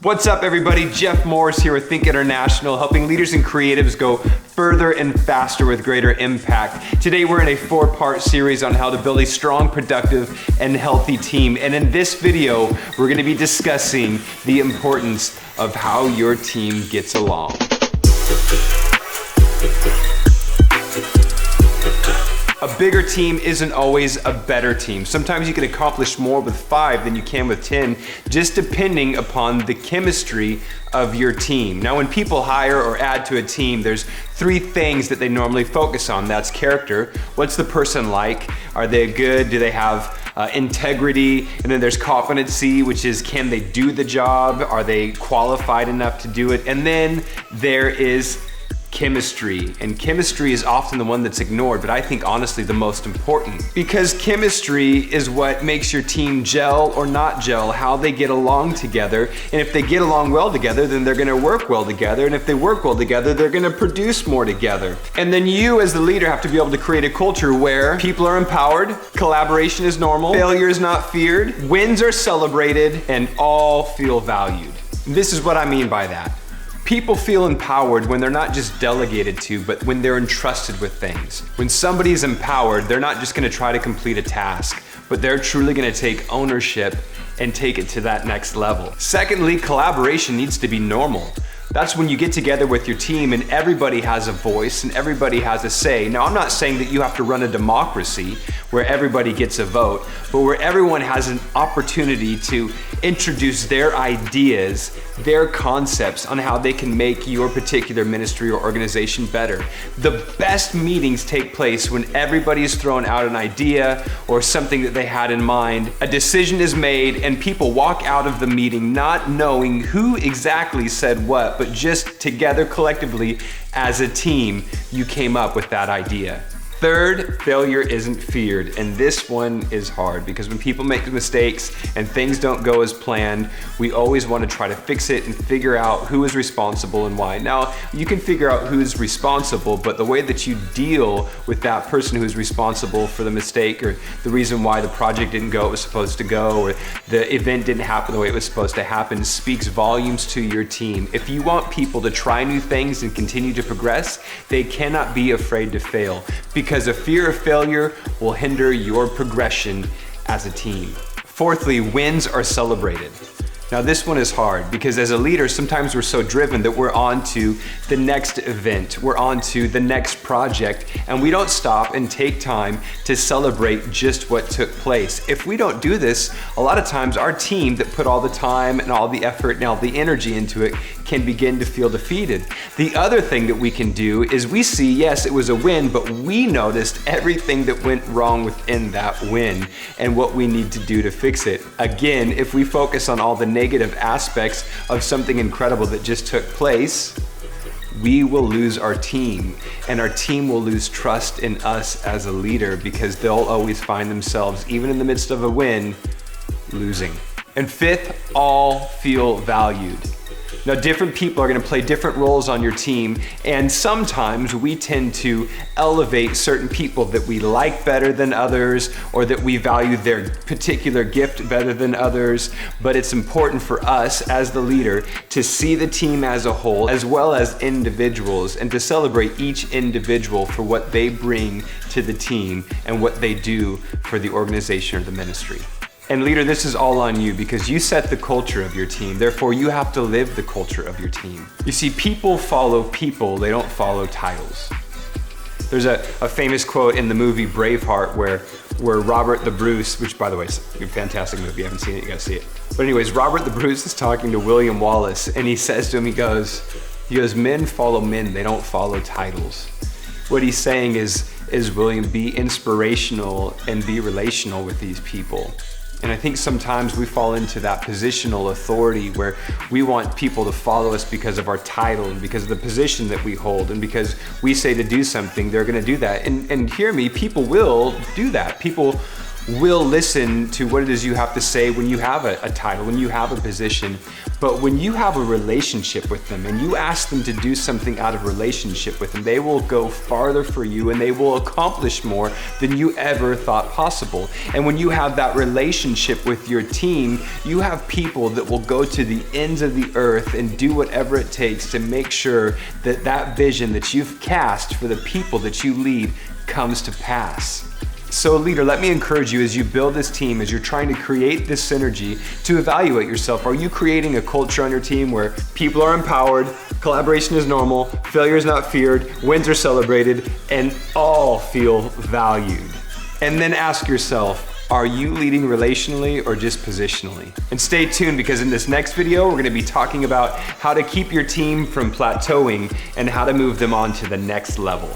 What's up, everybody? Jeff Morris here with Think International, helping leaders and creatives go further and faster with greater impact. Today, we're in a 4-part series on how to build a strong, productive, and healthy team. And in this video, we're going to be discussing the importance of how your team gets along. A bigger team isn't always a better team. Sometimes you can accomplish more with 5 than you can with 10, just depending upon the chemistry of your team. Now, when people hire or add to a team, there's 3 things that they normally focus on. That's character. What's the person like? Are they good? Do they have integrity? And then there's competency, which is, can they do the job? Are they qualified enough to do it? And then there is chemistry, and chemistry is often the one that's ignored, but I think honestly the most important, because chemistry is what makes your team gel or not gel, how they get along together. And if they get along well together, then they're going to work well together, and if they work well together, they're going to produce more together. And then you as the leader have to be able to create a culture where people are empowered, collaboration is normal, failure is not feared, wins are celebrated, and all feel valued. This is what I mean by that. People feel empowered when they're not just delegated to, but when they're entrusted with things. When somebody's empowered, they're not just gonna try to complete a task, but they're truly gonna take ownership and take it to that next level. Secondly, collaboration needs to be normal. That's when you get together with your team and everybody has a voice and everybody has a say. Now, I'm not saying that you have to run a democracy where everybody gets a vote, but where everyone has an opportunity to introduce their ideas, their concepts on how they can make your particular ministry or organization better. The best meetings take place when everybody is throwing out an idea or something that they had in mind. A decision is made and people walk out of the meeting not knowing who exactly said what, but just together collectively as a team, you came up with that idea. Third, failure isn't feared, and this one is hard because when people make mistakes and things don't go as planned, we always want to try to fix it and figure out who is responsible and why. Now, you can figure out who is responsible, but the way that you deal with that person who is responsible for the mistake or the reason why the project didn't go it was supposed to go or the event didn't happen the way it was supposed to happen speaks volumes to your team. If you want people to try new things and continue to progress, they cannot be afraid to fail, because a fear of failure will hinder your progression as a team. Fourthly, wins are celebrated. Now, this one is hard because as a leader, sometimes we're so driven that we're on to the next event, we're on to the next project, and we don't stop and take time to celebrate just what took place. If we don't do this, a lot of times our team that put all the time and all the effort and all the energy into it can begin to feel defeated. The other thing that we can do is we see, yes, it was a win, but we noticed everything that went wrong within that win and what we need to do to fix it. Again, if we focus on all the negative aspects of something incredible that just took place, we will lose our team, and our team will lose trust in us as a leader because they'll always find themselves, even in the midst of a win, losing. And fifth, all feel valued. Now, different people are going to play different roles on your team, and sometimes we tend to elevate certain people that we like better than others or that we value their particular gift better than others, but it's important for us as the leader to see the team as a whole as well as individuals and to celebrate each individual for what they bring to the team and what they do for the organization or the ministry. And leader, this is all on you because you set the culture of your team. Therefore, you have to live the culture of your team. You see, people follow people, they don't follow titles. There's a famous quote in the movie Braveheart where Robert the Bruce, which by the way is a fantastic movie, you haven't seen it, you gotta see it. But anyways, Robert the Bruce is talking to William Wallace and he says to him, he goes, men follow men, they don't follow titles. What he's saying is William, be inspirational and be relational with these people. And I think sometimes we fall into that positional authority where we want people to follow us because of our title and because of the position that we hold, and because we say to do something, they're gonna do that. And hear me, people will do that. People will listen to what it is you have to say when you have a title, when you have a position. But when you have a relationship with them and you ask them to do something out of relationship with them, they will go farther for you and they will accomplish more than you ever thought possible. And when you have that relationship with your team, you have people that will go to the ends of the earth and do whatever it takes to make sure that that vision that you've cast for the people that you lead comes to pass. So leader, let me encourage you as you build this team, as you're trying to create this synergy, to evaluate yourself. Are you creating a culture on your team where people are empowered, collaboration is normal, failure is not feared, wins are celebrated, and all feel valued? And then ask yourself, are you leading relationally or just positionally? And stay tuned, because in this next video, we're gonna be talking about how to keep your team from plateauing and how to move them on to the next level.